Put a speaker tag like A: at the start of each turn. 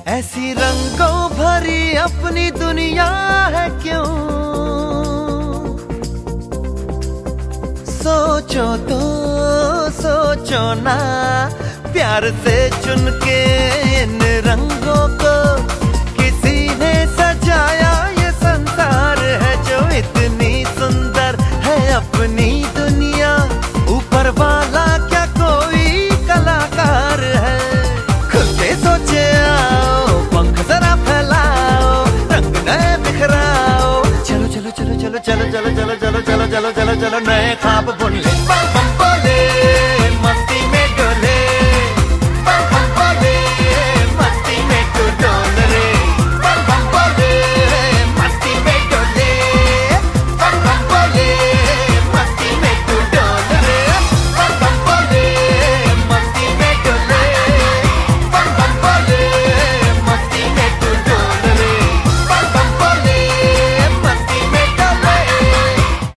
A: ऐसी रंगों भरी अपनी दुनिया है क्यों, सोचो तो सोचो ना, प्यार से चुन के इन रंगों को किसी ने सजाया। ये संसार है जो इतनी सुंदर है अपनी दुनिया, ऊपर वाला क्या कोई कलाकार है। खुल के सोचे आओ, पंख जरा फैलाओ, रंग नए बिखराओ। चलो चलो चलो चलो चलो चलो चलो चलो चलो चलो चलो चलो नए ख्वाब बुन ले।